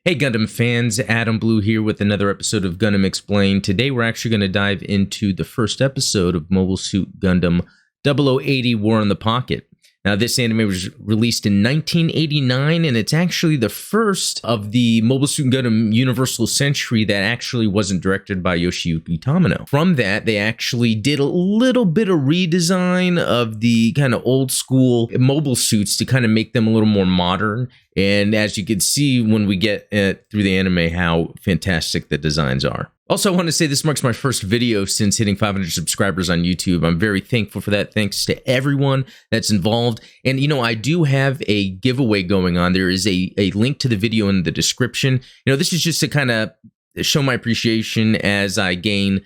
Hey Gundam fans, Adam Blue here with another episode of Gundam Explained. Today we're actually going to dive into the first episode of Mobile Suit Gundam 0080 War in the Pocket. Now this anime was released in 1989 and it's actually the first of the Mobile Suit Gundam Universal Century that actually wasn't directed by Yoshiyuki Tamino. From that they actually did a little bit of redesign of the kind of old school mobile suits to kind of make them a little more modern. And as you can see when we get through the anime, how fantastic the designs are. Also, I want to say this marks my first video since hitting 500 subscribers on YouTube. I'm very thankful for that. Thanks to everyone that's involved. And, you know, I do have a giveaway going on. There is a link to the video in the description. You know, this is just to kind of show my appreciation as I gain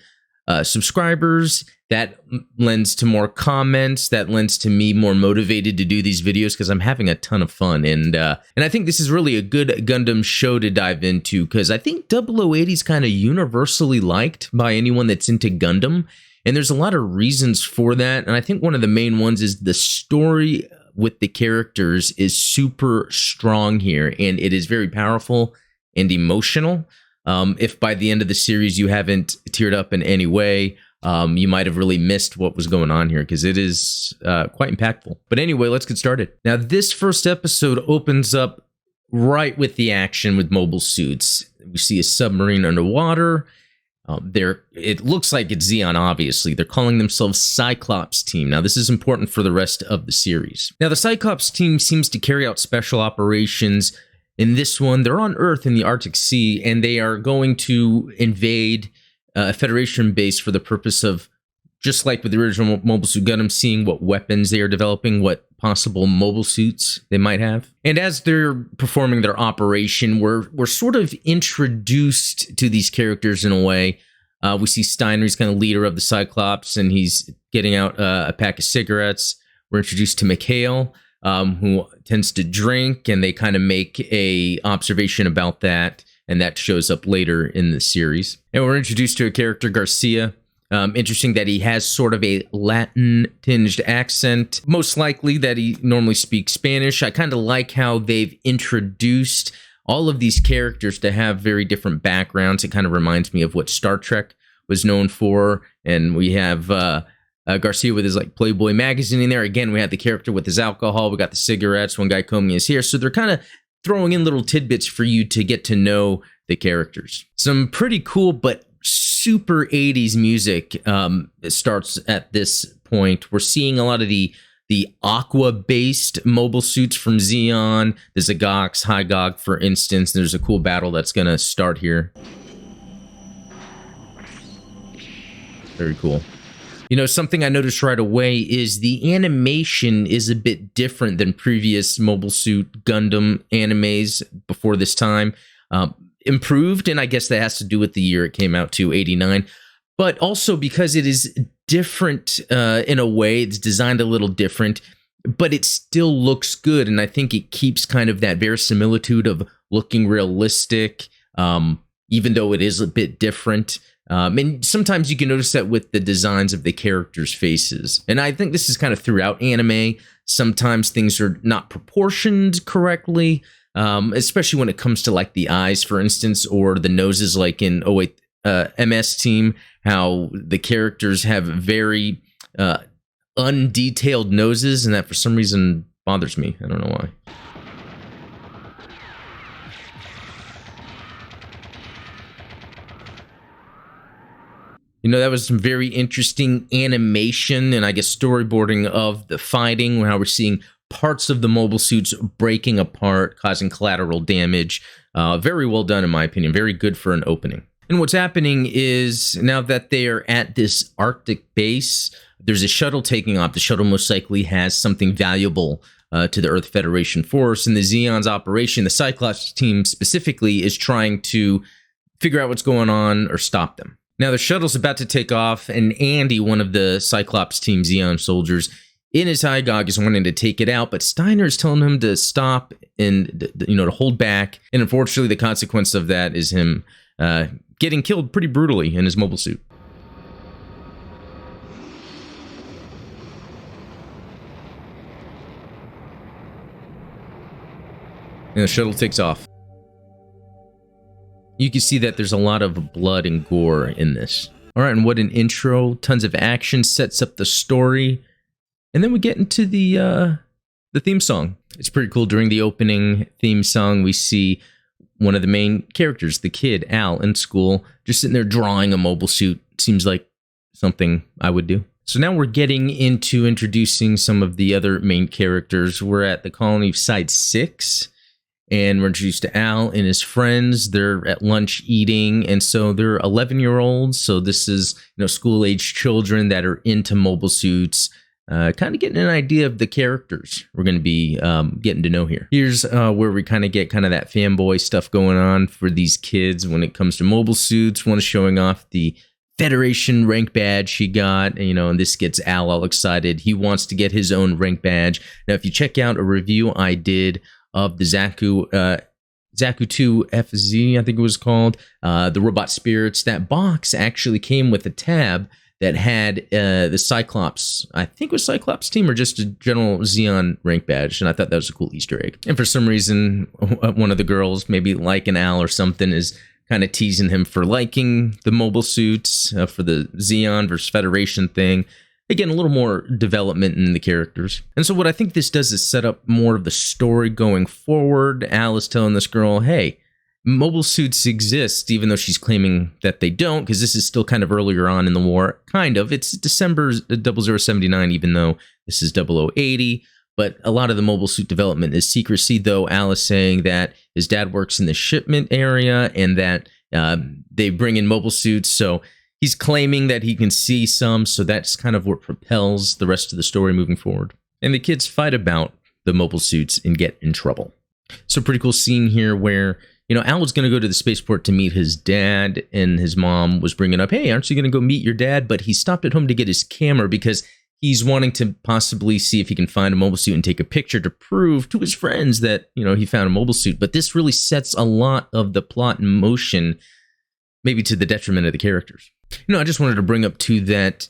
subscribers. That lends to more comments. That lends to me more motivated to do these videos because I'm having a ton of fun. And I think this is really a good Gundam show to dive into because I think 0080 is kind of universally liked by anyone that's into Gundam. And there's a lot of reasons for that. And I think one of the main ones is the story with the characters is super strong here. And it is very powerful and emotional. If by the end of the series you haven't teared up in any way, you might have really missed what was going on here because it is quite impactful. But anyway, let's get started. Now, this first episode opens up right with the action with mobile suits. We see a submarine underwater. It looks like it's Zeon, obviously. They're calling themselves Cyclops Team. Now, this is important for the rest of the series. Now, the Cyclops Team seems to carry out special operations. In this one, they're on Earth in the Arctic Sea, and they are going to invade a Federation base for the purpose of, just like with the original Mobile Suit Gundam, seeing what weapons they are developing, what possible mobile suits they might have. And as they're performing their operation, we're sort of introduced to these characters in a way. We see Steiner, he's kind of leader of the Cyclops, and he's getting out a pack of cigarettes. We're introduced to Mikhail, who tends to drink, and they kind of make a observation about that. And that shows up later in the series. And we're introduced to a character, Garcia. Interesting that he has sort of a Latin-tinged accent. Most likely that he normally speaks Spanish. I kind of like how they've introduced all of these characters to have very different backgrounds. It kind of reminds me of what Star Trek was known for. And we have Garcia with his like Playboy magazine in there. Again, we had the character with his alcohol. We got the cigarettes. One guy combing his hair. So they're kind of throwing in little tidbits for you to get to know the characters. Some pretty cool but super 80s music starts at this point. We're seeing a lot of the aqua-based mobile suits from Zeon, the Zagox, Hygog, for instance. There's a cool battle that's going to start here. Very cool. You know, something I noticed right away is the animation is a bit different than previous Mobile Suit Gundam animes before this time. Improved, and I guess that has to do with the year it came out to, 89. But also because it is different in a way, it's designed a little different, but it still looks good. And I think it keeps kind of that verisimilitude of looking realistic, even though it is a bit different. And sometimes you can notice that with the designs of the characters' faces. And I think this is kind of throughout anime. Sometimes things are not proportioned correctly, especially when it comes to like the eyes, for instance, or the noses, like in MS Team, how the characters have very undetailed noses, and that for some reason bothers me. I don't know why. You know, that was some very interesting animation and I guess storyboarding of the fighting, how we're seeing parts of the mobile suits breaking apart, causing collateral damage. Very well done, in my opinion. Very good for an opening. And what's happening is, now that they are at this Arctic base, there's a shuttle taking off. The shuttle most likely has something valuable to the Earth Federation force. And the Zeon's operation, the Cyclops Team specifically, is trying to figure out what's going on or stop them. Now, the shuttle's about to take off, and Andy, one of the Cyclops Team Zeon soldiers, in his Hygog is wanting to take it out, but Steiner is telling him to stop and, you know, to hold back. And unfortunately, the consequence of that is him getting killed pretty brutally in his mobile suit. And the shuttle takes off. You can see that there's a lot of blood and gore in this. All right, and what an intro. Tons of action, sets up the story. And then we get into the theme song. It's pretty cool. During the opening theme song, we see one of the main characters, the kid, Al, in school, just sitting there drawing a mobile suit. Seems like something I would do. So now we're getting into introducing some of the other main characters. We're at the colony of Side 6, and we're introduced to Al and his friends. They're at lunch eating, and so they're 11-year-olds. So this is, school-age children that are into mobile suits, kind of getting an idea of the characters we're going to be getting to know here. Here's where we kind of get that fanboy stuff going on for these kids when it comes to mobile suits. One is showing off the Federation rank badge he got, and this gets Al all excited. He wants to get his own rank badge. Now, if you check out a review I did of the Zaku 2 FZ, I think it was called, the Robot Spirits, that box actually came with a tab that had the Cyclops, I think it was Cyclops team, or just a general Xeon rank badge, and I thought that was a cool Easter egg. And for some reason, one of the girls, maybe like an Al or something, is kind of teasing him for liking the mobile suits for the Xeon versus Federation thing. Again, a little more development in the characters. And so what I think this does is set up more of the story going forward. Al is telling this girl, hey, mobile suits exist, even though she's claiming that they don't, because this is still kind of earlier on in the war. Kind of. It's December 0079, even though this is 0080. But a lot of the mobile suit development is secrecy, though Al is saying that his dad works in the shipment area and that they bring in mobile suits. So he's claiming that he can see some. So that's kind of what propels the rest of the story moving forward. And the kids fight about the mobile suits and get in trouble. So pretty cool scene here where, Al was going to go to the spaceport to meet his dad, and his mom was bringing up, hey, aren't you going to go meet your dad? But he stopped at home to get his camera because he's wanting to possibly see if he can find a mobile suit and take a picture to prove to his friends that, he found a mobile suit. But this really sets a lot of the plot in motion, maybe to the detriment of the characters. I just wanted to bring up, too, that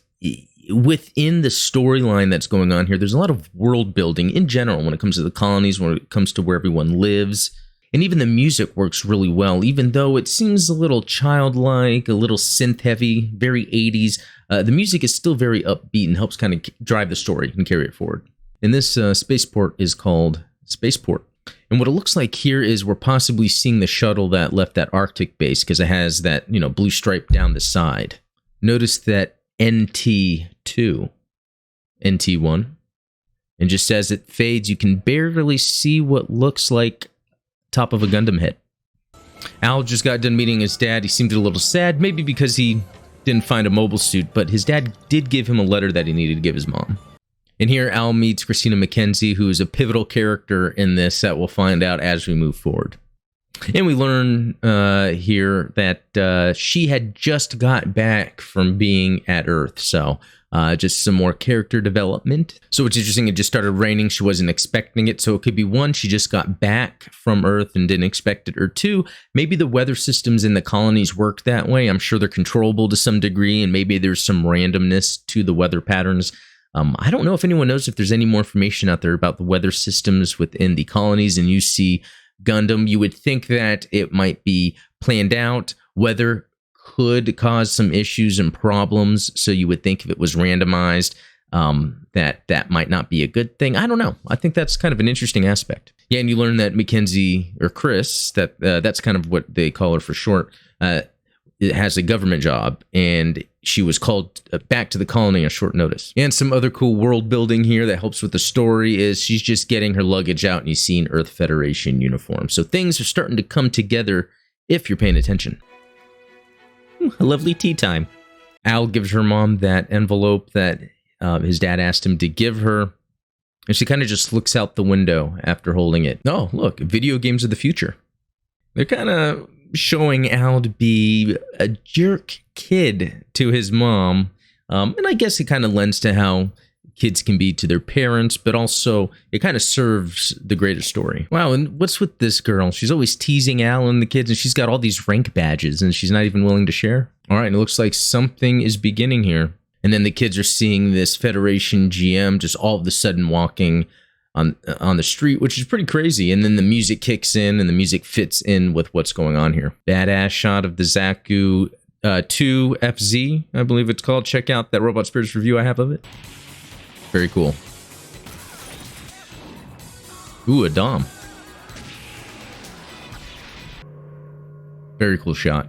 within the storyline that's going on here, there's a lot of world building in general when it comes to the colonies, when it comes to where everyone lives. And even the music works really well, even though it seems a little childlike, a little synth-heavy, very 80s. The music is still very upbeat and helps kind of drive the story and carry it forward. And this spaceport is called Spaceport. And what it looks like here is we're possibly seeing the shuttle that left that Arctic base because it has that, blue stripe down the side. Notice that NT2, NT1. And just as it fades, you can barely see what looks like top of a Gundam head. Al just got done meeting his dad. He seemed a little sad, maybe because he didn't find a mobile suit, but his dad did give him a letter that he needed to give his mom. And here Al meets Christina McKenzie, who is a pivotal character in this that we'll find out as we move forward. And we learn here that she had just got back from being at Earth, so just some more character development. So what's interesting, it just started raining. She wasn't expecting it. So it could be one, she just got back from Earth and didn't expect it. Or two, maybe the weather systems in the colonies work that way. I'm sure they're controllable to some degree, and maybe there's some randomness to the weather patterns. I don't know if anyone knows if there's any more information out there about the weather systems within the colonies in UC Gundam. You would think that it might be planned out. Weather could cause some issues and problems, so you would think if it was randomized, that might not be a good thing. I don't know. I think that's kind of an interesting aspect. Yeah, and you learn that Mackenzie, or Chris, that's kind of what they call her for short, has a government job, and she was called back to the colony on short notice. And some other cool world building here that helps with the story is she's just getting her luggage out, and you see an Earth Federation uniform. So things are starting to come together if you're paying attention. A lovely tea time. Al gives her mom that envelope that his dad asked him to give her, and she kind of just looks out the window after holding it. Oh, look, video games of the future. They're kind of showing Al to be a jerk kid to his mom, and I guess it kind of lends to how kids can be to their parents, but also it kind of serves the greater story. Wow, and what's with this girl? She's always teasing Al and the kids, and she's got all these rank badges, and she's not even willing to share. All right, and it looks like something is beginning here. And then the kids are seeing this Federation GM just all of a sudden walking on the street, which is pretty crazy. And then the music kicks in, and the music fits in with what's going on here. Badass shot of the Zaku 2FZ, I believe it's called. Check out that Robot Spirits review I have of it. Very cool. Ooh, a Dom. Very cool shot.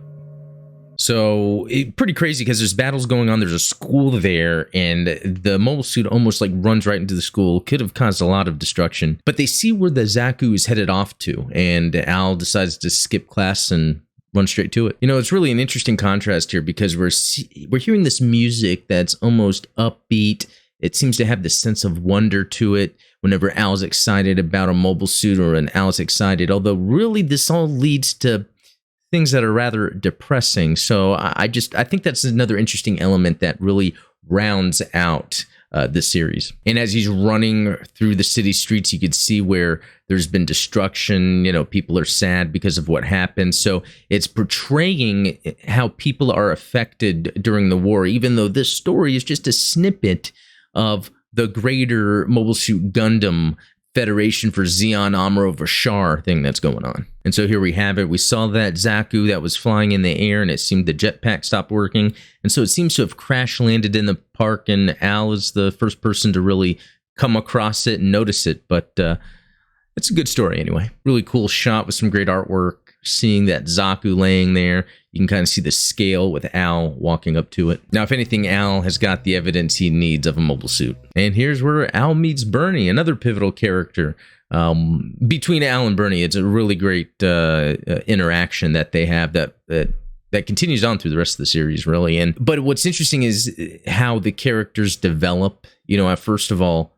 So, pretty crazy because there's battles going on. There's a school there, and the mobile suit almost like runs right into the school. Could have caused a lot of destruction. But they see where the Zaku is headed off to, and Al decides to skip class and run straight to it. You know, it's really an interesting contrast here because we're hearing this music that's almost upbeat. It seems to have this sense of wonder to it whenever Al's excited about a mobile suit or an Al's excited. Although really this all leads to things that are rather depressing. So I think that's another interesting element that really rounds out this series. And as he's running through the city streets, you could see where there's been destruction. You know, people are sad because of what happened. So it's portraying how people are affected during the war, even though this story is just a snippet of the greater Mobile Suit Gundam Federation for Zeon Amuro Vashar thing that's going on. And so here we have it. We saw that Zaku that was flying in the air, and it seemed the jetpack stopped working. And so it seems to have crash landed in the park, and Al is the first person to really come across it and notice it. But it's a good story anyway. Really cool shot with some great artwork. Seeing that Zaku laying there, you can kind of see the scale with Al walking up to it. Now, if anything, Al has got the evidence he needs of a mobile suit. And here's where Al meets Bernie, another pivotal character. Between Al and Bernie, it's a really great interaction that they have that continues on through the rest of the series, really. But what's interesting is how the characters develop. You know, first of all,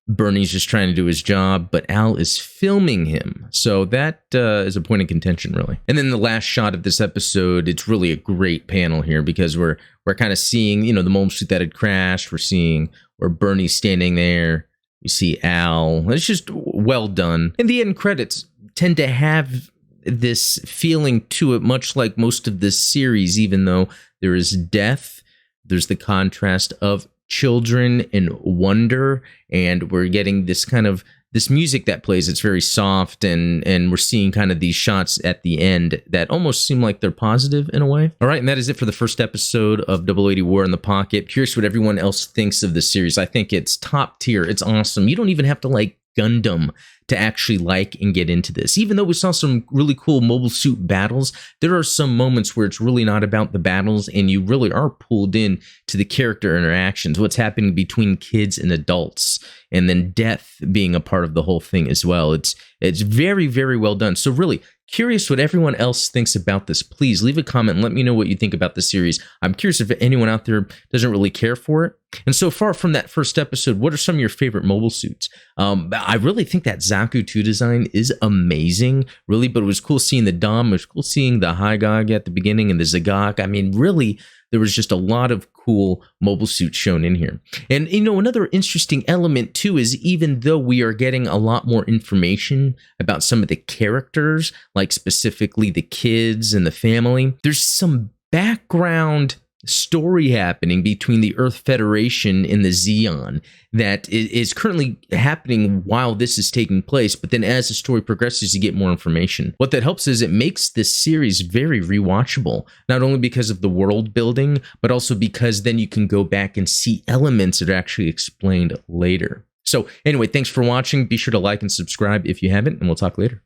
Bernie's just trying to do his job, but Al is filming him. So that is a point of contention, really. And then the last shot of this episode, it's really a great panel here because we're kind of seeing, you know, the mobile suit that had crashed. We're seeing where Bernie's standing there. You see Al. It's just well done. And the end credits tend to have this feeling to it, much like most of this series, even though there is death. There's the contrast of children and wonder, and we're getting this kind of this music that plays. It's very soft, and we're seeing kind of these shots at the end that almost seem like they're positive in a way. All right, and that is it for the first episode of 080 War in the Pocket. Curious what everyone else thinks of this series. I think it's top tier. It's awesome. You don't even have to like Gundam to actually like and get into this. Even though we saw some really cool mobile suit battles, there are some moments where it's really not about the battles, and you really are pulled in to the character interactions, what's happening between kids and adults, and then death being a part of the whole thing as well. It's very, very well done. So really curious what everyone else thinks about this. Please leave a comment and let me know what you think about the series. I'm curious if anyone out there doesn't really care for it. And so far from that first episode, what are some of your favorite mobile suits? I really think that Zaku 2 design is amazing, really, but it was cool seeing the Dom. It was cool seeing the Hygog at the beginning and the Zagok. I mean, really, there was just a lot of cool mobile suits shown in here. And, you know, another interesting element, too, is even though we are getting a lot more information about some of the characters, like specifically the kids and the family, there's some background story happening between the Earth Federation and the Zeon that is currently happening while this is taking place. But then as the story progresses, you get more information. What that helps is it makes this series very rewatchable, not only because of the world building, but also because then you can go back and see elements that are actually explained later. So anyway, thanks for watching. Be sure to like and subscribe if you haven't, and we'll talk later.